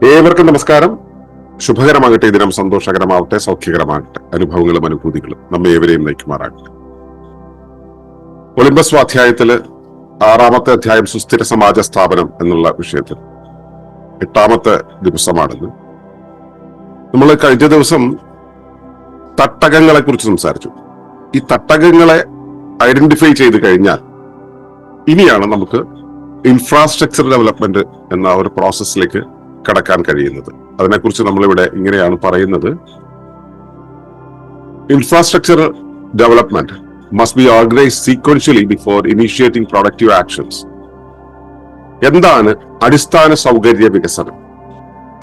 ഏവർക്കും നമസ്കാരം. ശുഭകരമാകട്ടെ, ദിനം സന്തോഷകരമാവട്ടെ, സൗഖ്യകരമാകട്ടെ, അനുഭവങ്ങളും അനുഭൂതികളും നമ്മെ ഏവരെയും നയിക്കുമാറാകട്ടെ. ഒളിമ്പസ് സ്വാധ്യായത്തില് 6-ാമത്തെ അധ്യായം സുസ്ഥിര സമാജ സ്ഥാപനം എന്നുള്ള വിഷയത്തിൽ 8-ാമത്തെ ദിവസമാണെന്ന്. നമ്മൾ കഴിഞ്ഞ ദിവസം തട്ടകങ്ങളെ കുറിച്ച് സംസാരിച്ചു. ഈ തട്ടകങ്ങളെ ഐഡന്റിഫൈ ചെയ്ത് കഴിഞ്ഞാൽ ഇനിയാണ് നമുക്ക് ഇൻഫ്രാസ്ട്രക്ചർ ഡെവലപ്മെന്റ് എന്ന ഒരു പ്രോസസ്സിലേക്ക് കടക്കാൻ കഴിയുന്നത്. അതിനെക്കുറിച്ച് നമ്മളിവിടെ ഇങ്ങനെയാണ് പറയുന്നത്: infrastructure development must be organized sequentially before initiating productive actions. എന്താണ് അടിസ്ഥാന സൗകര്യ വികസനം?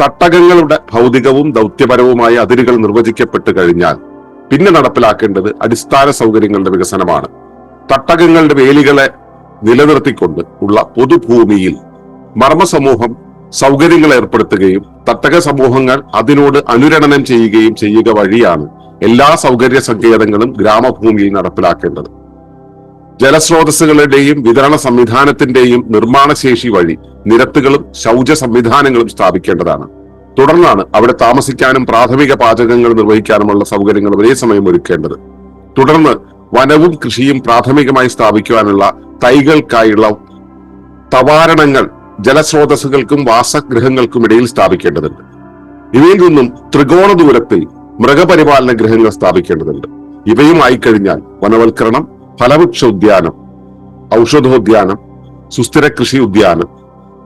തട്ടകങ്ങളുടെ ഭൗതികവും ദൗത്യപരവുമായ അതിരുകൾ നിർവചിക്കപ്പെട്ട് കഴിഞ്ഞാൽ പിന്നെ നടപ്പിലാക്കേണ്ടത് അടിസ്ഥാന സൗകര്യങ്ങളുടെ വികസനമാണ്. തട്ടകങ്ങളുടെ വേലികളെ നിലനിർത്തിക്കൊണ്ട് ഉള്ള പൊതുഭൂമിയിൽ മർമ്മസമൂഹം സൗകര്യങ്ങൾ ഏർപ്പെടുത്തുകയും തട്ടക സമൂഹങ്ങൾ അതിനോട് അനുരണനം ചെയ്യുക വഴിയാണ് എല്ലാ സൗകര്യ സങ്കേതങ്ങളും ഗ്രാമഭൂമിയിൽ നടപ്പിലാക്കേണ്ടത്. ജലസ്രോതസ്സുകളുടെയും വിതരണ സംവിധാനത്തിന്റെയും നിർമ്മാണശേഷി വഴി നിരത്തുകളും ശൗച സംവിധാനങ്ങളും സ്ഥാപിക്കേണ്ടതാണ്. തുടർന്നാണ് അവിടെ താമസിക്കാനും പ്രാഥമിക പാചകങ്ങൾ നിർവഹിക്കാനുമുള്ള സൗകര്യങ്ങൾ ഒരേ സമയം ഒരുക്കേണ്ടത്. തുടർന്ന് വനവും കൃഷിയും പ്രാഥമികമായി സ്ഥാപിക്കുവാനുള്ള തൈകൾക്കായുള്ള തവാരണങ്ങൾ ജലസ്രോതസ്സുകൾക്കും വാസഗൃഹങ്ങൾക്കും ഇടയിൽ സ്ഥാപിക്കേണ്ടതുണ്ട്. ഇവയിൽ നിന്നും ത്രികോണ ദൂരത്തിൽ മൃഗപരിപാലന ഗൃഹങ്ങൾ സ്ഥാപിക്കേണ്ടതുണ്ട്. ഇവയുമായി കഴിഞ്ഞാൽ വനവൽക്കരണം, ഫലവൃക്ഷ ഉദ്യാനം, ഔഷധോദ്യാനം, സുസ്ഥിര കൃഷി ഉദ്യാനം,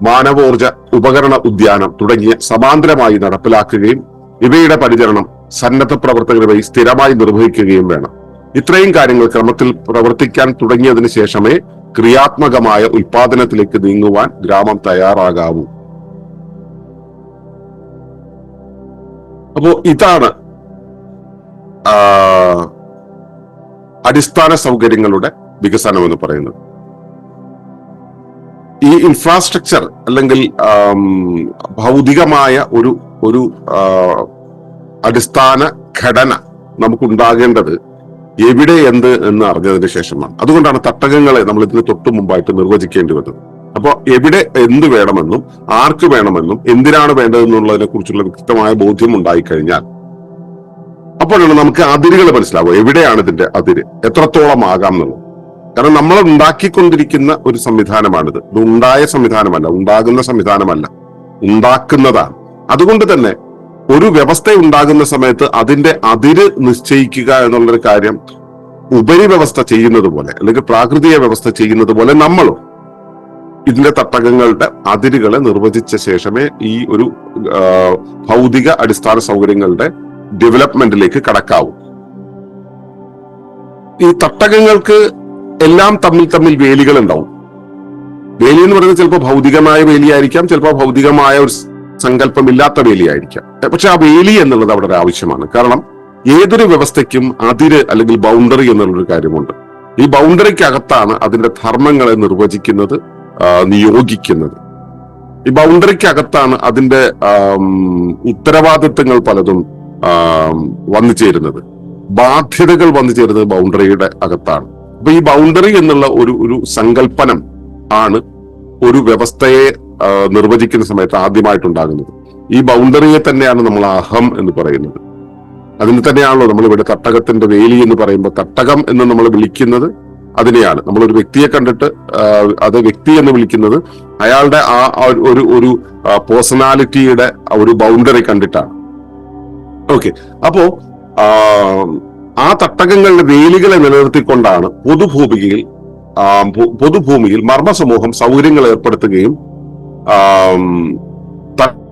മാനവോർജ ഉപകരണ ഉദ്യാനം തുടങ്ങിയ സമാന്തരമായി നടപ്പിലാക്കുകയും ഇവയുടെ പരിചരണം സന്നദ്ധ പ്രവർത്തകർ വഴി സ്ഥിരമായി നിർവഹിക്കുകയും വേണം. ഇത്രയും കാര്യങ്ങൾ ക്രമത്തിൽ പ്രവർത്തിക്കാൻ തുടങ്ങിയതിനു ശേഷമേ ക്രിയാത്മകമായ ഉൽപാദനത്തിലേക്ക് നീങ്ങുവാൻ ഗ്രാമം തയ്യാറാകാവൂ. അപ്പോ ഇതാണ് അടിസ്ഥാന സൗകര്യങ്ങളുടെ വികസനം എന്ന് പറയുന്നത്. ഈ ഇൻഫ്രാസ്ട്രക്ചർ അല്ലെങ്കിൽ ഭൗതികമായ ഒരു അടിസ്ഥാന ഘടന നമുക്കുണ്ടാകേണ്ടത് എവിടെ എന്ന് അറിഞ്ഞതിന് ശേഷമാണ്. അതുകൊണ്ടാണ് തട്ടകങ്ങളെ നമ്മൾ ഇതിന് തൊട്ടു മുമ്പായിട്ട് നിർവചിക്കേണ്ടി വന്നത്. അപ്പോൾ എവിടെ എന്ത് വേണമെന്നും ആർക്ക് വേണമെന്നും എന്തിനാണ് വേണ്ടതെന്നുള്ളതിനെ കുറിച്ചുള്ള വ്യക്തമായ ബോധ്യം ഉണ്ടായിക്കഴിഞ്ഞാൽ അപ്പോഴാണ് നമുക്ക് അതിരുകൾ മനസ്സിലാവുക. എവിടെയാണ് ഇതിന്റെ അതിര്, എത്രത്തോളം ആകാം എന്നുള്ളത്. കാരണം നമ്മൾ ഉണ്ടാക്കിക്കൊണ്ടിരിക്കുന്ന ഒരു സംവിധാനമാണിത്. ഇത് ഉണ്ടായ സംവിധാനമല്ല, ഉണ്ടാകുന്ന സംവിധാനമല്ല, ഉണ്ടാക്കുന്നതാണ്. അതുകൊണ്ട് തന്നെ ഒരു വ്യവസ്ഥ ഉണ്ടാകുന്ന സമയത്ത് അതിന്റെ അതിര് നിശ്ചയിക്കുക എന്നുള്ളൊരു കാര്യം ഉപരിവ്യവസ്ഥ ചെയ്യുന്നത് പോലെ അല്ലെങ്കിൽ പ്രാകൃതിക വ്യവസ്ഥ ചെയ്യുന്നത് പോലെ നമ്മളും ഇതിന്റെ തട്ടകങ്ങളുടെ അതിരുകളെ നിർവചിച്ച ശേഷമേ ഈ ഒരു ഭൗതിക അടിസ്ഥാന സൗകര്യങ്ങളുടെ ഡെവലപ്മെന്റിലേക്ക് കടക്കാവൂ. ഈ തട്ടകങ്ങൾക്ക് എല്ലാം തമ്മിൽ വേലികൾ ഉണ്ടാവും. വേലി എന്ന് പറയുന്നത് ചിലപ്പോൾ ഭൗതികമായ വേലിയായിരിക്കാം, ചിലപ്പോൾ ഭൗതികമായ ഒരു സങ്കല്പമില്ലാത്ത വേലിയായിരിക്കാം. പക്ഷെ ആ വേലി എന്നുള്ളത് അവിടെ ഒരു ആവശ്യമാണ്. കാരണം ഏതൊരു വ്യവസ്ഥയ്ക്കും അതിര് അല്ലെങ്കിൽ ബൗണ്ടറി എന്നുള്ളൊരു കാര്യമുണ്ട്. ഈ ബൗണ്ടറിക്കകത്താണ് അതിന്റെ ധർമ്മങ്ങളെ നിർവചിക്കുന്നത്, നിയോഗിക്കുന്നത്. ഈ ബൗണ്ടറിക്കകത്താണ് അതിന്റെ ഉത്തരവാദിത്തങ്ങൾ പലതും വന്നു ചേരുന്നത്, ബാധ്യതകൾ വന്നു ചേരുന്നത് ബൗണ്ടറിയുടെ അകത്താണ്. അപ്പൊ ഈ ബൗണ്ടറി എന്നുള്ള ഒരു സങ്കല്പനം ആണ് ഒരു വ്യവസ്ഥയെ നിർവചിക്കുന്ന സമയത്ത് ആദ്യമായിട്ടുണ്ടാകുന്നത്. ഈ ബൗണ്ടറിയെ തന്നെയാണ് നമ്മൾ അഹം എന്ന് പറയുന്നത്. അതിന് തന്നെയാണല്ലോ നമ്മൾ ഇവിടെ തട്ടകത്തിന്റെ വേലി എന്ന് പറയുമ്പോൾ തട്ടകം എന്ന് നമ്മൾ വിളിക്കുന്നത് അതിനെയാണ്. നമ്മളൊരു വ്യക്തിയെ കണ്ടിട്ട് അത് വ്യക്തി എന്ന് വിളിക്കുന്നത് അയാളുടെ ആ ഒരു പേഴ്സണാലിറ്റിയുടെ ഒരു ബൗണ്ടറി കണ്ടിട്ടാണ്. ഓക്കെ, അപ്പോ ആ തട്ടകങ്ങളുടെ വേലികളെ നിലനിർത്തിക്കൊണ്ടാണ് പൊതുഭൂമിയിൽ മർമ്മസമൂഹം സൗകര്യങ്ങൾ ഏർപ്പെടുത്തുകയും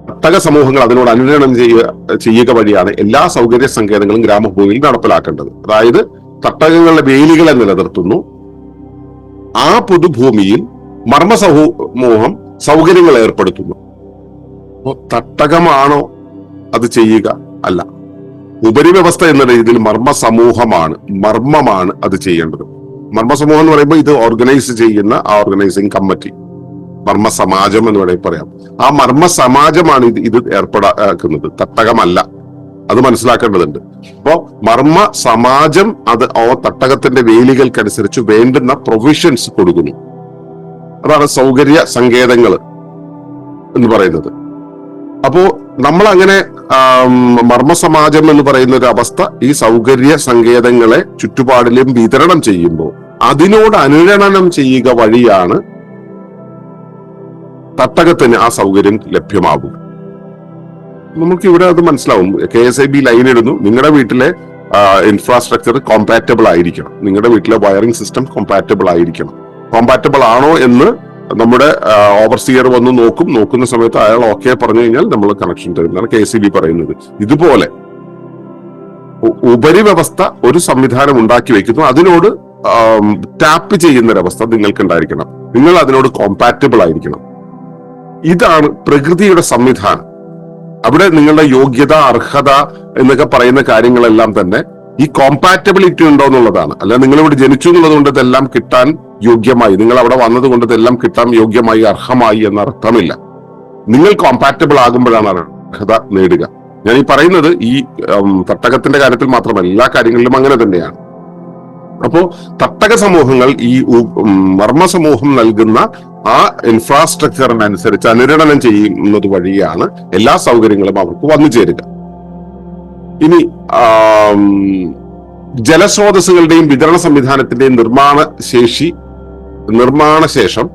തട്ടക സമൂഹങ്ങൾ അതിനോട് അനുരണനം ചെയ്യുക വഴിയാണ് എല്ലാ സൗകര്യ സങ്കേതങ്ങളും ഗ്രാമഭൂമിയിൽ നടപ്പിലാക്കേണ്ടത്. അതായത് തട്ടകങ്ങളുടെ വേലികളെ നിലനിർത്തുന്നു, ആ പൊതുഭൂമിയിൽ മർമ്മസമൂഹം സൗകര്യങ്ങൾ ഏർപ്പെടുത്തുന്നു. അപ്പോ തട്ടകമാണോ അത് ചെയ്യുക? അല്ല. ഉപരിവ്യവസ്ഥ എന്ന രീതിയിൽ മർമ്മമാണ് അത് ചെയ്യേണ്ടത്. മർമ്മസമൂഹം എന്ന് പറയുമ്പോൾ ഇത് ഓർഗനൈസ് ചെയ്യുന്ന ഓർഗനൈസിംഗ് കമ്മിറ്റി, മർമ്മ സമാജം എന്ന് വേണമെങ്കിൽ പറയാം. ആ മർമ്മ സമാജമാണ് ഇത് ഏർപ്പെടാക്കുന്നത്, തട്ടകമല്ല. അത് മനസ്സിലാക്കേണ്ടതുണ്ട്. അപ്പോ മർമ്മ സമാജം അത് ആ തട്ടകത്തിന്റെ വേലികൾക്കനുസരിച്ച് വേണ്ടുന്ന പ്രൊവിഷൻസ് കൊടുക്കുന്നു. അതാണ് സൗകര്യ സങ്കേതങ്ങൾ എന്ന് പറയുന്നത്. അപ്പോ നമ്മൾ അങ്ങനെ മർമ്മസമാജം എന്ന് പറയുന്ന ഒരു അവസ്ഥ ഈ സൗകര്യ സങ്കേതങ്ങളെ ചുറ്റുപാടിലും വിതരണം ചെയ്യുമ്പോൾ അതിനോട് അനുരണനം ചെയ്യുക വഴിയാണ് തട്ടകത്തിന് ആ സൗകര്യം ലഭ്യമാകും. നമുക്ക് ഇവിടെ അത് മനസ്സിലാവും. KSIB ലൈൻ ഇടുന്നു, നിങ്ങളുടെ വീട്ടിലെ ഇൻഫ്രാസ്ട്രക്ചർ കോമ്പാറ്റബിൾ ആയിരിക്കണം, നിങ്ങളുടെ വീട്ടിലെ വയറിംഗ് സിസ്റ്റം കോമ്പാറ്റബിൾ ആയിരിക്കണം. കോമ്പാറ്റബിൾ ആണോ എന്ന് നമ്മുടെ ഓവർസിയർ വന്ന് നോക്കുന്ന സമയത്ത് അയാൾ ഓക്കെ പറഞ്ഞു കഴിഞ്ഞാൽ നമ്മൾ കണക്ഷൻ തരുന്നതാണ് KSIB പറയുന്നത്. ഇതുപോലെ ഉപരിവ്യവസ്ഥ ഒരു സംവിധാനം ഉണ്ടാക്കി വെക്കുന്നു, അതിനോട് ടാപ്പ് ചെയ്യുന്നൊരവസ്ഥ നിങ്ങൾക്ക് ഉണ്ടായിരിക്കണം, നിങ്ങൾ അതിനോട് കോമ്പാറ്റബിൾ ആയിരിക്കണം. ഇതാണ് പ്രകൃതിയുടെ സംവിധാനം. അവിടെ നിങ്ങളുടെ യോഗ്യത, അർഹത എന്നൊക്കെ പറയുന്ന കാര്യങ്ങളെല്ലാം തന്നെ ഈ കോമ്പാറ്റബിലിറ്റി ഉണ്ടോ എന്നുള്ളതാണ്. അല്ല നിങ്ങൾ ഇവിടെ ജനിച്ചു എന്നുള്ളത് കൊണ്ട് ഇതെല്ലാം കിട്ടാൻ യോഗ്യമായി, നിങ്ങൾ അവിടെ വന്നത് കൊണ്ട് ഇതെല്ലാം കിട്ടാൻ യോഗ്യമായി, അർഹമായി എന്ന അർത്ഥമില്ല. നിങ്ങൾ കോമ്പാറ്റബിൾ ആകുമ്പോഴാണ് അർഹത നേടുക. ഞാൻ ഈ പറയുന്നത് ഈ തട്ടകത്തിന്റെ കാര്യത്തിൽ മാത്രമല്ല, എല്ലാ കാര്യങ്ങളിലും അങ്ങനെ തന്നെയാണ്. അപ്പോ തട്ടക സമൂഹങ്ങൾ ഈ മർമ്മ സമൂഹം നൽകുന്ന ആ ഇൻഫ്രാസ്ട്രക്ചറിനനുസരിച്ച് അനുരണനം ചെയ്യുന്നത് വഴിയാണ് എല്ലാ സൗകര്യങ്ങളും അവർക്ക് വന്നു ചേരുക. ഇനി ജലസ്രോതസ്സുകളുടെയും വിതരണ സംവിധാനത്തിന്റെയും നിർമ്മാണ ശേഷം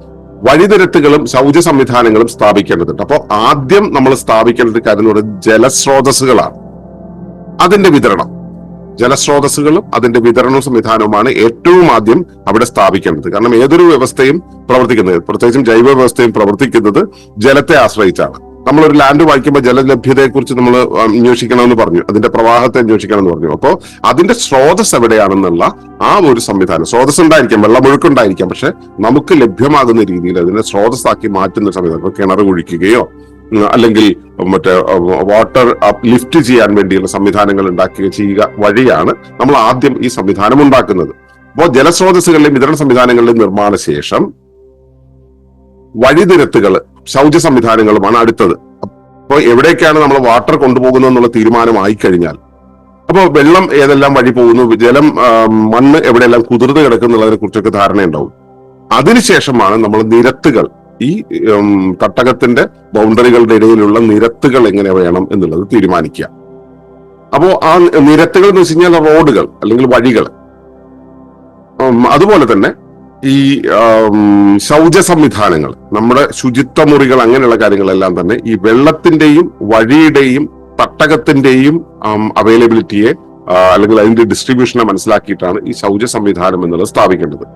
വഴിനിരത്തുകളും ശൗച സംവിധാനങ്ങളും സ്ഥാപിക്കേണ്ടതുണ്ട്. അപ്പോൾ ആദ്യം നമ്മൾ സ്ഥാപിക്കേണ്ട കാര്യം എന്ന് പറയുന്നത് ജലസ്രോതസ്സുകളാണ്, അതിന്റെ വിതരണം. ജലസ്രോതസ്സുകളും അതിന്റെ വിതരണ സംവിധാനവുമാണ് ഏറ്റവും ആദ്യം അവിടെ സ്ഥാപിക്കേണ്ടത്. കാരണം ഏതൊരു വ്യവസ്ഥയും പ്രവർത്തിക്കുന്നത്, പ്രത്യേകിച്ചും ജൈവ വ്യവസ്ഥയും പ്രവർത്തിക്കുന്നത് ജലത്തെ ആശ്രയിച്ചാണ്. നമ്മളൊരു ലാൻഡ് വായിക്കുമ്പോൾ ജലലഭ്യതയെ കുറിച്ച് നമ്മൾ അന്വേഷിക്കണമെന്ന് പറഞ്ഞു, അതിന്റെ പ്രവാഹത്തെ അന്വേഷിക്കണമെന്ന് പറഞ്ഞു. അപ്പോൾ അതിന്റെ സ്രോതസ് എവിടെയാണെന്നുള്ള ആ ഒരു സംവിധാനം, സ്രോതസ് ഉണ്ടായിരിക്കാം, വെള്ളമൊഴുക്കുണ്ടായിരിക്കാം, പക്ഷെ നമുക്ക് ലഭ്യമാകുന്ന രീതിയിൽ അതിനെ സ്രോതസ്സാക്കി മാറ്റുന്ന സംവിധാനം, കിണർ കുഴിക്കുകയോ അല്ലെങ്കിൽ മറ്റേ വാട്ടർ ലിഫ്റ്റ് ചെയ്യാൻ വേണ്ടിയുള്ള സംവിധാനങ്ങൾ ചെയ്യുക വഴിയാണ് നമ്മൾ ആദ്യം ഈ സംവിധാനം ഉണ്ടാക്കുന്നത്. അപ്പോൾ ജലസ്രോതസ്സുകളിലെയും വിതരണ സംവിധാനങ്ങളുടെയും നിർമ്മാണ ശേഷം വഴിനിരത്തുകൾ, ശൗച സംവിധാനങ്ങളുമാണ് അടുത്തത്. അപ്പോൾ എവിടേക്കാണ് നമ്മൾ വാട്ടർ കൊണ്ടുപോകുന്നത് എന്നുള്ള തീരുമാനമായി കഴിഞ്ഞാൽ, അപ്പോൾ വെള്ളം ഏതെല്ലാം വഴി പോകുന്നു, ജലം മണ്ണ് എവിടെയെല്ലാം കുതിർന്ന് കിടക്കുന്നുള്ളതിനെ കുറിച്ചൊക്കെ ധാരണയുണ്ടാവും. അതിനുശേഷമാണ് നമ്മൾ നിരത്തുകൾ, ഈ തട്ടകത്തിന്റെ ബൗണ്ടറികളുടെ ഇടയിലുള്ള നിരത്തുകൾ എങ്ങനെ വേണം എന്നുള്ളത് തീരുമാനിക്കുക. അപ്പോ ആ നിരത്തുകൾ എന്ന് വെച്ച് കഴിഞ്ഞാൽ റോഡുകൾ അല്ലെങ്കിൽ വഴികൾ. അതുപോലെ തന്നെ ഈ ശൗച സംവിധാനങ്ങൾ, നമ്മുടെ ശുചിത്വ മുറികൾ, അങ്ങനെയുള്ള കാര്യങ്ങളെല്ലാം തന്നെ ഈ വെള്ളത്തിന്റെയും വഴിയുടെയും തട്ടകത്തിന്റെയും അവൈലബിലിറ്റിയെ അല്ലെങ്കിൽ അതിന്റെ ഡിസ്ട്രിബ്യൂഷനെ മനസ്സിലാക്കിയിട്ടാണ് ഈ ശൗച സംവിധാനം എന്നുള്ളത് സ്ഥാപിക്കേണ്ടത്.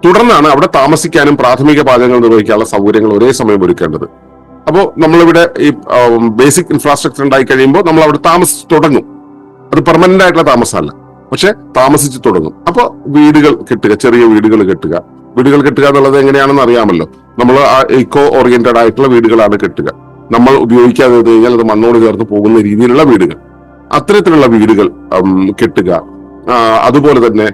തുടർന്നാണ് അവിടെ താമസിക്കാനും പ്രാഥമിക പാചകങ്ങൾ നിർവഹിക്കാനുള്ള സൗകര്യങ്ങൾ ഒരേ സമയം ഒരുക്കേണ്ടത്. അപ്പോൾ നമ്മളിവിടെ ഈ ബേസിക് ഇൻഫ്രാസ്ട്രക്ചർ ഉണ്ടായി കഴിയുമ്പോൾ നമ്മൾ അവിടെ താമസിച്ച് തുടങ്ങും. അത് പെർമനന്റ് ആയിട്ടുള്ള താമസമല്ല, പക്ഷെ താമസിച്ച് തുടങ്ങും. അപ്പോൾ വീടുകൾ കെട്ടുക, ചെറിയ വീടുകൾ കെട്ടുക. വീടുകൾ കെട്ടുക എന്നുള്ളത് എങ്ങനെയാണെന്ന് അറിയാമല്ലോ. നമ്മൾ ഇക്കോ ഓറിയന്റഡ് ആയിട്ടുള്ള വീടുകളാണ് കെട്ടുക. നമ്മൾ ഉപയോഗിക്കാതെ കഴിഞ്ഞാൽ അത് മണ്ണോട് ചേർത്ത് പോകുന്ന രീതിയിലുള്ള വീടുകൾ, അത്തരത്തിലുള്ള വീടുകൾ കെട്ടുക. അതുപോലെ തന്നെ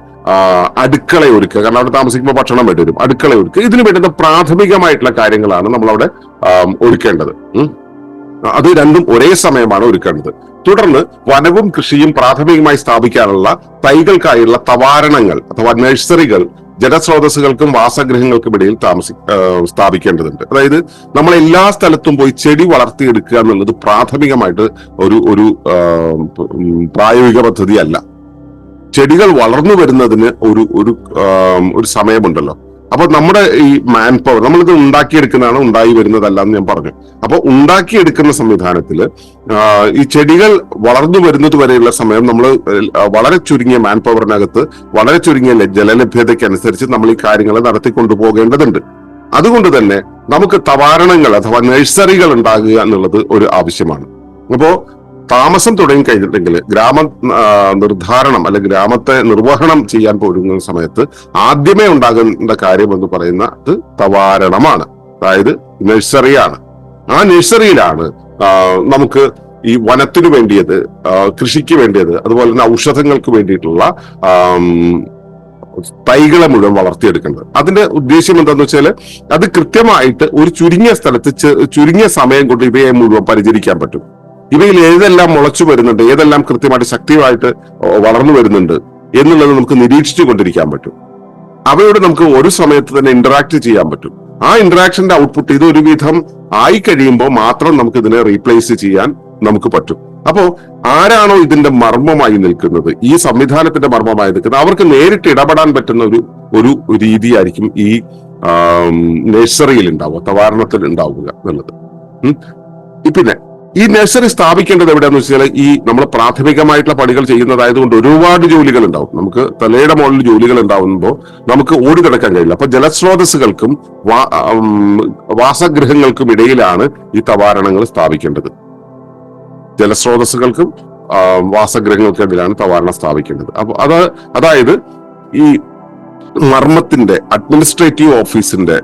അടുക്കള ഒരുക്കുക, കാരണം അവിടെ താമസിക്കുമ്പോൾ ഭക്ഷണം വേണ്ടി വരും. അടുക്കള ഒരുക്കുക, ഇതിന് വേണ്ടുന്ന പ്രാഥമികമായിട്ടുള്ള കാര്യങ്ങളാണ് നമ്മളവിടെ ഒരുക്കേണ്ടത്. അത് രണ്ടും ഒരേ സമയമാണ് ഒരുക്കേണ്ടത്. തുടർന്ന് വനവും കൃഷിയും പ്രാഥമികമായി സ്ഥാപിക്കാനുള്ള തൈകൾക്കായുള്ള തവാരണങ്ങൾ അഥവാ നഴ്സറികൾ ജലസ്രോതസ്സുകൾക്കും വാസഗൃഹങ്ങൾക്കും ഇടയിൽ സ്ഥാപിക്കേണ്ടതുണ്ട്. അതായത് നമ്മൾ എല്ലാ സ്ഥലത്തും പോയി ചെടി വളർത്തിയെടുക്കുക എന്നുള്ളത് പ്രാഥമികമായിട്ട് ഒരു പ്രായോഗിക പദ്ധതിയല്ല. ചെടികൾ വളർന്നു വരുന്നതിന് ഒരു സമയമുണ്ടല്ലോ. അപ്പൊ നമ്മുടെ ഈ മാൻ പവർ, നമ്മളിത് ഉണ്ടാക്കിയെടുക്കുന്നതാണ്, ഉണ്ടായി വരുന്നതല്ല എന്ന് ഞാൻ പറഞ്ഞു. അപ്പൊ ഉണ്ടാക്കിയെടുക്കുന്ന സംവിധാനത്തിൽ ഈ ചെടികൾ വളർന്നു വരുന്നത് വരെയുള്ള സമയം നമ്മൾ വളരെ ചുരുങ്ങിയ മാൻ പവറിനകത്ത് വളരെ ചുരുങ്ങിയ ജലലഭ്യതയ്ക്ക് അനുസരിച്ച് നമ്മൾ ഈ കാര്യങ്ങൾ നടത്തിക്കൊണ്ടുപോകേണ്ടതുണ്ട്. അതുകൊണ്ട് തന്നെ നമുക്ക് തവാരണങ്ങൾ അഥവാ നഴ്സറികൾ ഉണ്ടാകുക എന്നുള്ളത് ഒരു ആവശ്യമാണ്. അപ്പോ താമസം തുടങ്ങി കഴിഞ്ഞിട്ടുണ്ടെങ്കിൽ ഗ്രാമ നിർദ്ധാരണം അല്ലെങ്കിൽ ഗ്രാമത്തെ നിർവഹണം ചെയ്യാൻ പോകുന്ന സമയത്ത് ആദ്യമേ ഉണ്ടാകേണ്ട കാര്യം എന്ന് പറയുന്നത് തവാരണമാണ്, അതായത് നഴ്സറിയാണ്. ആ നഴ്സറിയിലാണ് നമുക്ക് ഈ വനത്തിനു വേണ്ടിയത്, കൃഷിക്ക് വേണ്ടിയത്, അതുപോലെ തന്നെ ഔഷധങ്ങൾക്ക് വേണ്ടിയിട്ടുള്ള തൈകളെ മുഴുവൻ വളർത്തിയെടുക്കേണ്ടത്. അതിന്റെ ഉദ്ദേശ്യം എന്താന്ന് വെച്ചാൽ അത് കൃത്യമായിട്ട് ഒരു ചുരുങ്ങിയ സ്ഥലത്ത് ചുരുങ്ങിയ സമയം കൊണ്ട് ഇവയെ മുഴുവൻ പരിചരിക്കാൻ പറ്റും. ഇവയിൽ ഏതെല്ലാം മുളച്ചു വരുന്നുണ്ട്, ഏതെല്ലാം കൃത്യമായിട്ട് ശക്തിയായിട്ട് വളർന്നു വരുന്നുണ്ട് എന്നുള്ളത് നമുക്ക് നിരീക്ഷിച്ചു കൊണ്ടിരിക്കാൻ പറ്റും. അവയോട് നമുക്ക് ഒരു സമയത്ത് തന്നെ ഇന്ററാക്ട് ചെയ്യാൻ പറ്റും. ആ ഇന്ററാക്ഷന്റെ ഔട്ട്പുട്ട് ഇത് ഒരുവിധം ആയി കഴിയുമ്പോൾ മാത്രം നമുക്ക് ഇതിനെ റീപ്ലേസ് ചെയ്യാൻ നമുക്ക് പറ്റും. അപ്പോ ആരാണോ ഇതിന്റെ മർമ്മമായി നിൽക്കുന്നത്, ഈ സംവിധാനത്തിന്റെ മർമ്മമായി നിൽക്കുന്നത്, അവർക്ക് നേരിട്ട് ഇടപെടാൻ പറ്റുന്ന ഒരു രീതിയായിരിക്കും ഈ നഴ്സറിയിൽ ഉണ്ടാവുക, തവാരണത്തിൽ ഉണ്ടാവുക എന്നുള്ളത്. പിന്നെ ഈ നഴ്സറി സ്ഥാപിക്കേണ്ടത് എവിടെയാന്ന് വെച്ചാൽ, ഈ നമ്മൾ പ്രാഥമികമായിട്ടുള്ള പണികൾ ചെയ്യുന്നതായതുകൊണ്ട് ഒരുപാട് ജോലികൾ ഉണ്ടാവും. നമുക്ക് തലയുടെ മുകളിൽ ജോലികൾ ഉണ്ടാവുമ്പോൾ നമുക്ക് ഓടിക്കിടക്കാൻ കഴിയില്ല. അപ്പൊ ജലസ്രോതസ്സുകൾക്കും വാസഗൃഹങ്ങൾക്കും ഇടയിലാണ് ഈ തവാരണങ്ങൾ സ്ഥാപിക്കേണ്ടത്. ജലസ്രോതസ്സുകൾക്കും വാസഗൃഹങ്ങൾക്കിടയിലാണ് തവാരണ സ്ഥാപിക്കേണ്ടത്. അപ്പൊ അതായത് ഈ മർമ്മത്തിന്റെ അഡ്മിനിസ്ട്രേറ്റീവ് ഓഫീസിന്റെ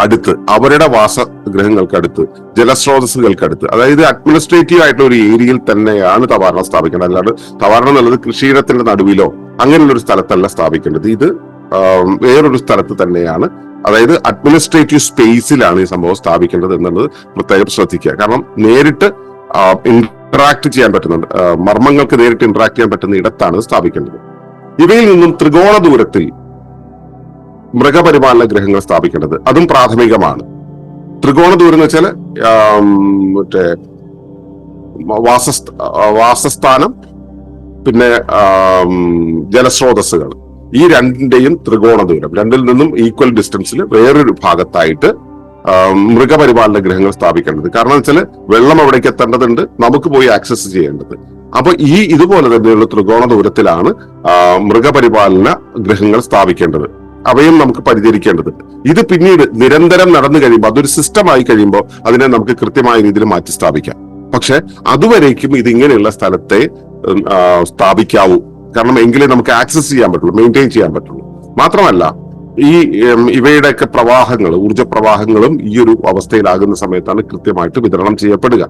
അടുത്ത്, അവരുടെ വാസഗൃഹങ്ങൾക്കടുത്ത്, ജലസ്രോതസ്സുകൾക്കടുത്ത്, അതായത് അഡ്മിനിസ്ട്രേറ്റീവ് ആയിട്ടുള്ള ഒരു ഏരിയയിൽ തന്നെയാണ് തവാരണ സ്ഥാപിക്കേണ്ടത്. അല്ലാണ്ട് തവാരണ എന്നുള്ളത് കൃഷിയിടത്തിന്റെ നടുവിലോ അങ്ങനെയുള്ള ഒരു സ്ഥലത്തല്ല സ്ഥാപിക്കേണ്ടത്. ഇത് വേറൊരു സ്ഥലത്ത് തന്നെയാണ്, അതായത് അഡ്മിനിസ്ട്രേറ്റീവ് സ്പേസിലാണ് ഈ സംഭവം സ്ഥാപിക്കേണ്ടത് എന്നുള്ളത് പ്രത്യേകം ശ്രദ്ധിക്കുക. കാരണം നേരിട്ട് ഇന്ററാക്ട് ചെയ്യാൻ പറ്റുന്നുണ്ട്, മർമ്മങ്ങൾക്ക് നേരിട്ട് ഇന്ററാക്ട് ചെയ്യാൻ പറ്റുന്ന ഇടത്താണ് സ്ഥാപിക്കേണ്ടത്. ഇവയിൽ നിന്നും ത്രികോണ ദൂരത്തിൽ മൃഗപരിപാലന ഗൃഹങ്ങൾ സ്ഥാപിക്കേണ്ടത്, അതും പ്രാഥമികമാണ്. ത്രികോണ ദൂരം എന്ന് വെച്ചാൽ മറ്റേ വാസസ്ഥാനം, പിന്നെ ജലസ്രോതസ്സുകൾ, ഈ രണ്ടിന്റെയും ത്രികോണ ദൂരം, രണ്ടിൽ നിന്നും ഈക്വൽ ഡിസ്റ്റൻസിൽ വേറൊരു ഭാഗത്തായിട്ട് മൃഗപരിപാലന ഗൃഹങ്ങൾ സ്ഥാപിക്കേണ്ടത്. കാരണം വെച്ചാൽ വെള്ളം എവിടേക്ക് എത്തേണ്ടതുണ്ട്, നമുക്ക് പോയി ആക്സസ് ചെയ്യേണ്ടത്. അപ്പൊ ഇതുപോലെ തന്നെയുള്ള ത്രികോണ ദൂരത്തിലാണ് മൃഗപരിപാലന ഗൃഹങ്ങൾ സ്ഥാപിക്കേണ്ടത്. അവയും നമുക്ക് പരിചരിക്കേണ്ടതുണ്ട്. ഇത് പിന്നീട് നിരന്തരം നടന്നു കഴിയുമ്പോൾ, അതൊരു സിസ്റ്റമായി കഴിയുമ്പോൾ അതിനെ നമുക്ക് കൃത്യമായ രീതിയിൽ മാറ്റി സ്ഥാപിക്കാം. പക്ഷെ അതുവരേക്കും ഇതിങ്ങനെയുള്ള സ്ഥലത്തെ സ്ഥാപിക്കാവൂ. കാരണം എങ്കിലേ നമുക്ക് ആക്സസ് ചെയ്യാൻ പറ്റുള്ളൂ, മെയിൻറ്റെയിൻ ചെയ്യാൻ പറ്റുള്ളൂ. മാത്രമല്ല ഇവയുടെയൊക്കെ പ്രവാഹങ്ങൾ, ഊർജ പ്രവാഹങ്ങളും ഈ ഒരു അവസ്ഥയിലാകുന്ന സമയത്താണ് കൃത്യമായിട്ട് വിതരണം ചെയ്യപ്പെടുക.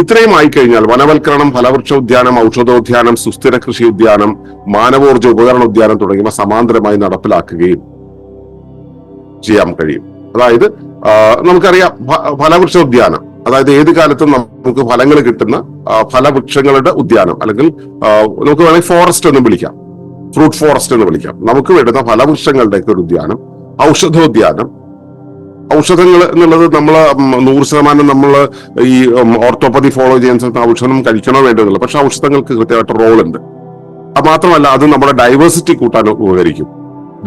ഇത്രയും ആയിക്കഴിഞ്ഞാൽ വനവൽക്കരണം, ഫലവൃക്ഷ ഉദ്യാനം, ഔഷധോദ്യാനം, സുസ്ഥിര കൃഷി ഉദ്യാനം, മാനവോർജ ഉപകരണ ഉദ്യാനം തുടങ്ങിയവ സമാന്തരമായി നടപ്പിലാക്കുകയും ചെയ്യാൻ കഴിയും. അതായത് നമുക്കറിയാം ഫലവൃക്ഷ ഉദ്യാനം, അതായത് ഏത് കാലത്തും നമുക്ക് ഫലങ്ങൾ കിട്ടുന്ന ഫലവൃക്ഷങ്ങളുടെ ഉദ്യാനം, അല്ലെങ്കിൽ നമുക്ക് വേണമെങ്കിൽ ഫോറസ്റ്റ് എന്നും വിളിക്കാം, ഫ്രൂട്ട് ഫോറസ്റ്റ് എന്ന് വിളിക്കാം. നമുക്ക് വേണ്ടുന്ന ഫലവൃക്ഷങ്ങളുടെയൊക്കെ ഒരു ഉദ്യാനം. ഔഷധോദ്യാനം, ഔഷധങ്ങൾ എന്നുള്ളത് നമ്മൾ 100% നമ്മൾ ഈ ഓർത്തോപ്പതി ഫോളോ ചെയ്യാൻ സമയത്ത് ഔഷധം കഴിക്കണോ വേണ്ടതല്ല. പക്ഷെ ഔഷധങ്ങൾക്ക് കൃത്യമായിട്ട് റോൾ ഉണ്ട്. അത് മാത്രമല്ല, അത് നമ്മുടെ ഡൈവേഴ്സിറ്റി കൂട്ടാൻ ഉപകരിക്കും,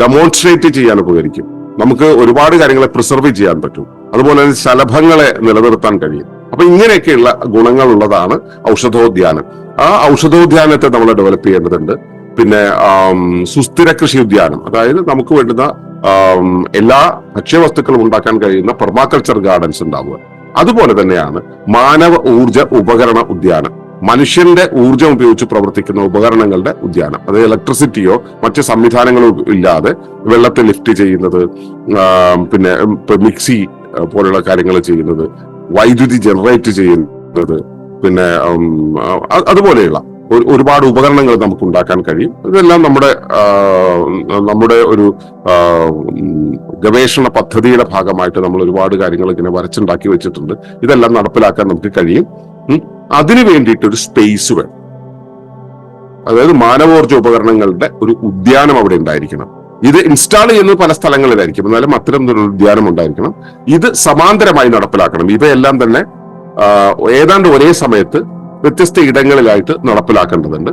ഡെമോൺസ്ട്രേറ്റ് ചെയ്യാൻ ഉപകരിക്കും, നമുക്ക് ഒരുപാട് കാര്യങ്ങളെ പ്രിസർവ് ചെയ്യാൻ പറ്റും. അതുപോലെ തന്നെ ശലഭങ്ങളെ നിലനിർത്താൻ കഴിയും. അപ്പൊ ഇങ്ങനെയൊക്കെയുള്ള ഗുണങ്ങളുള്ളതാണ് ഔഷധോദ്യാനം. ആ ഔഷധോദ്യാനത്തെ നമ്മൾ ഡെവലപ്പ് ചെയ്യേണ്ടതുണ്ട്. പിന്നെ സുസ്ഥിര കൃഷി ഉദ്യാനം, അതായത് നമുക്ക് വേണ്ടുന്ന എല്ലാ ഭക്ഷ്യവസ്തുക്കളും ഉണ്ടാക്കാൻ കഴിയുന്ന പെർമാകൾച്ചർ ഗാർഡൻസ് ഉണ്ടാവുക. അതുപോലെ തന്നെയാണ് മാനവ ഊർജ ഉപകരണ ഉദ്യാനം, മനുഷ്യന്റെ ഊർജം ഉപയോഗിച്ച് പ്രവർത്തിക്കുന്ന ഉപകരണങ്ങളുടെ ഉദ്യാനം. അത് ഇലക്ട്രിസിറ്റിയോ മറ്റ് സംവിധാനങ്ങളോ ഇല്ലാതെ വെള്ളത്തെ ലിഫ്റ്റ് ചെയ്യുന്നത്, പിന്നെ മിക്സി പോലുള്ള കാര്യങ്ങൾ ചെയ്യുന്നത്, വൈദ്യുതി ജനറേറ്റ് ചെയ്യുന്നത്, പിന്നെ അതുപോലെയുള്ള ഒരുപാട് ഉപകരണങ്ങൾ നമുക്ക് ഉണ്ടാക്കാൻ കഴിയും. ഇതെല്ലാം നമ്മുടെ ഒരു ഗവേഷണ പദ്ധതിയുടെ ഭാഗമായിട്ട് നമ്മൾ ഒരുപാട് കാര്യങ്ങൾ ഇങ്ങനെ വരച്ചുണ്ടാക്കി വെച്ചിട്ടുണ്ട്. ഇതെല്ലാം നടപ്പിലാക്കാൻ നമുക്ക് കഴിയും. അതിനു വേണ്ടിയിട്ട് ഒരു സ്പേസ് വേണം. അതായത് മാനവോർജ ഉപകരണങ്ങളുടെ ഒരു ഉദ്യാനം അവിടെ ഉണ്ടായിരിക്കണം. ഇത് ഇൻസ്റ്റാൾ ചെയ്യുന്നത് പല സ്ഥലങ്ങളിലായിരിക്കും, എന്നാലും അത്തരം ഒരു ഉദ്യാനം ഉണ്ടായിരിക്കണം. ഇത് സമാന്തരമായി നടപ്പിലാക്കണം. ഇവയെല്ലാം തന്നെ ഏതാണ്ട് ഒരേ സമയത്ത് വ്യത്യസ്ത ഇടങ്ങളിലായിട്ട് നടപ്പിലാക്കേണ്ടതുണ്ട്.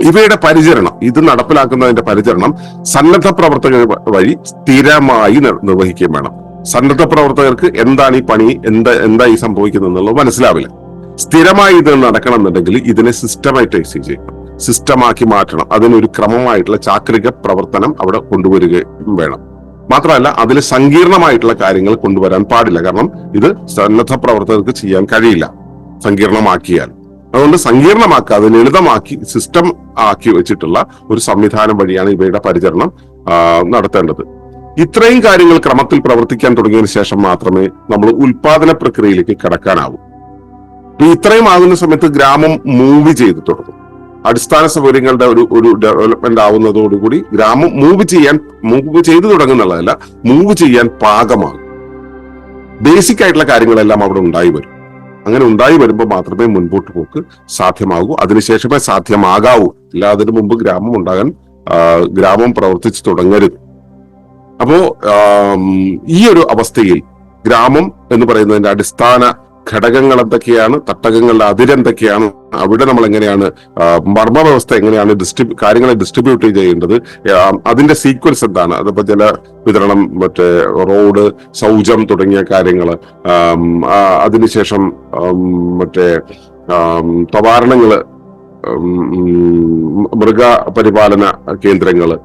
ഇവയുടെ പരിചരണം, ഇത് നടപ്പിലാക്കുന്നതിന്റെ പരിചരണം സന്നദ്ധ പ്രവർത്തകർ വഴി സ്ഥിരമായി നിർവഹിക്കുകയും വേണം. സന്നദ്ധ പ്രവർത്തകർക്ക് എന്താണ് ഈ പണി, എന്താ ഈ സംഭവിക്കുന്നത് എന്നുള്ളത് മനസ്സിലാവില്ല. സ്ഥിരമായി ഇത് നടക്കണം എന്നുണ്ടെങ്കിൽ ഇതിനെ സിസ്റ്റമാറ്റൈസ് ചെയ്യണം, സിസ്റ്റമാക്കി മാറ്റണം. അതിനൊരു ക്രമമായിട്ടുള്ള ചാക്രിക പ്രവർത്തനം അവിടെ കൊണ്ടുവരികയും വേണം. മാത്രമല്ല, അതിൽ സങ്കീർണമായിട്ടുള്ള കാര്യങ്ങൾ കൊണ്ടുവരാൻ പാടില്ല. കാരണം ഇത് സന്നദ്ധ പ്രവർത്തകർക്ക് ചെയ്യാൻ കഴിയില്ല സങ്കീർണമാക്കിയാൽ. അതുകൊണ്ട് സങ്കീർണമാക്കാതെ ലളിതമാക്കി സിസ്റ്റം ആക്കി വെച്ചിട്ടുള്ള ഒരു സംവിധാനം വഴിയാണ് ഇവയുടെ പരിചരണം നടത്തേണ്ടത്. ഇത്രയും കാര്യങ്ങൾ ക്രമത്തിൽ പ്രവർത്തിക്കാൻ തുടങ്ങിയതിനു ശേഷം മാത്രമേ നമ്മൾ ഉൽപാദന പ്രക്രിയയിലേക്ക് കടക്കാനാവൂ. ഇത്രയും ആകുന്ന സമയത്ത് ഗ്രാമം മൂവ് ചെയ്ത് തുടങ്ങും. അടിസ്ഥാന സൗകര്യങ്ങളുടെ ഒരു ഡെവലപ്മെന്റ് ആവുന്നതോടുകൂടി ഗ്രാമം മൂവ് ചെയ്തു തുടങ്ങുന്നുള്ളതല്ല, മൂവ് ചെയ്യാൻ പാകമാകും. ബേസിക് ആയിട്ടുള്ള കാര്യങ്ങളെല്ലാം അവിടെ ഉണ്ടായി വരും. അങ്ങനെ ഉണ്ടായി വരുമ്പോൾ മാത്രമേ മുൻപോട്ട് പോക്ക് സാധ്യമാകൂ, അതിനുശേഷമേ സാധ്യമാകാവൂ. ഇല്ല അതിനു മുമ്പ് ഗ്രാമം പ്രവർത്തിച്ചു തുടങ്ങരുത്. അപ്പോ ഈ ഒരു അവസ്ഥയിൽ ഗ്രാമം എന്ന് പറയുന്നതിന്റെ അടിസ്ഥാന ഘടകങ്ങൾ എന്തൊക്കെയാണ്, തട്ടകങ്ങളുടെ അതിരെന്തൊക്കെയാണ്, അവിടെ നമ്മൾ എങ്ങനെയാണ് മർമ്മ വ്യവസ്ഥ എങ്ങനെയാണ് കാര്യങ്ങളെ ഡിസ്ട്രിബ്യൂട്ട് ചെയ്യേണ്ടത്, അതിന്റെ സീക്വൻസ് എന്താണ്, അതിപ്പോ ജല വിതരണം, മറ്റേ റോഡ്, ശൗചം തുടങ്ങിയ കാര്യങ്ങൾ, അതിനുശേഷം മറ്റേ തവാരണങ്ങള്, മൃഗപരിപാലന കേന്ദ്രങ്ങള്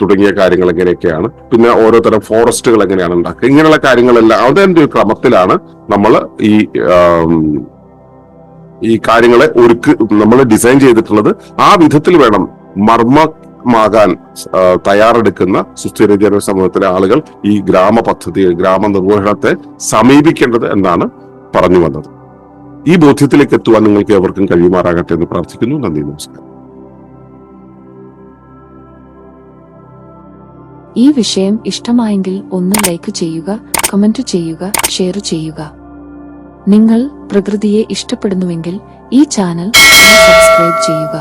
തുടങ്ങിയ കാര്യങ്ങൾ എങ്ങനെയൊക്കെയാണ്, പിന്നെ ഓരോതരം ഫോറസ്റ്റുകൾ എങ്ങനെയാണ് ഉണ്ടാക്കുക, ഇങ്ങനെയുള്ള കാര്യങ്ങളെല്ലാം അതിന്റെ ഒരു ക്രമത്തിലാണ് നമ്മൾ ഈ കാര്യങ്ങളെ നമ്മൾ ഡിസൈൻ ചെയ്തിട്ടുള്ളത്. ആ വിധത്തിൽ വേണം മർമ്മമാകാൻ തയ്യാറെടുക്കുന്ന സുസ്ഥിര സമൂഹത്തിലെ ആളുകൾ ഈ ഗ്രാമ പദ്ധതി, ഗ്രാമ നിർവഹണത്തെ സമീപിക്കേണ്ടത് എന്നാണ് പറഞ്ഞു വന്നത്. ഈ ബോധ്യത്തിലേക്ക് എത്തുവാൻ നിങ്ങൾക്ക് എവർക്കും കഴിയുമാറാകട്ടെ എന്ന് പ്രാർത്ഥിക്കുന്നു. നന്ദി, നമസ്കാരം. ഈ വിഷയം ഇഷ്ടമായെങ്കിൽ ഒന്ന് ലൈക്ക് ചെയ്യുക, കമന്റ് ചെയ്യുക, ഷെയർ ചെയ്യുക. നിങ്ങൾ പ്രകൃതിയെ ഇഷ്ടപ്പെടുന്നുവെങ്കിൽ ഈ ചാനൽ സബ്സ്ക്രൈബ് ചെയ്യുക.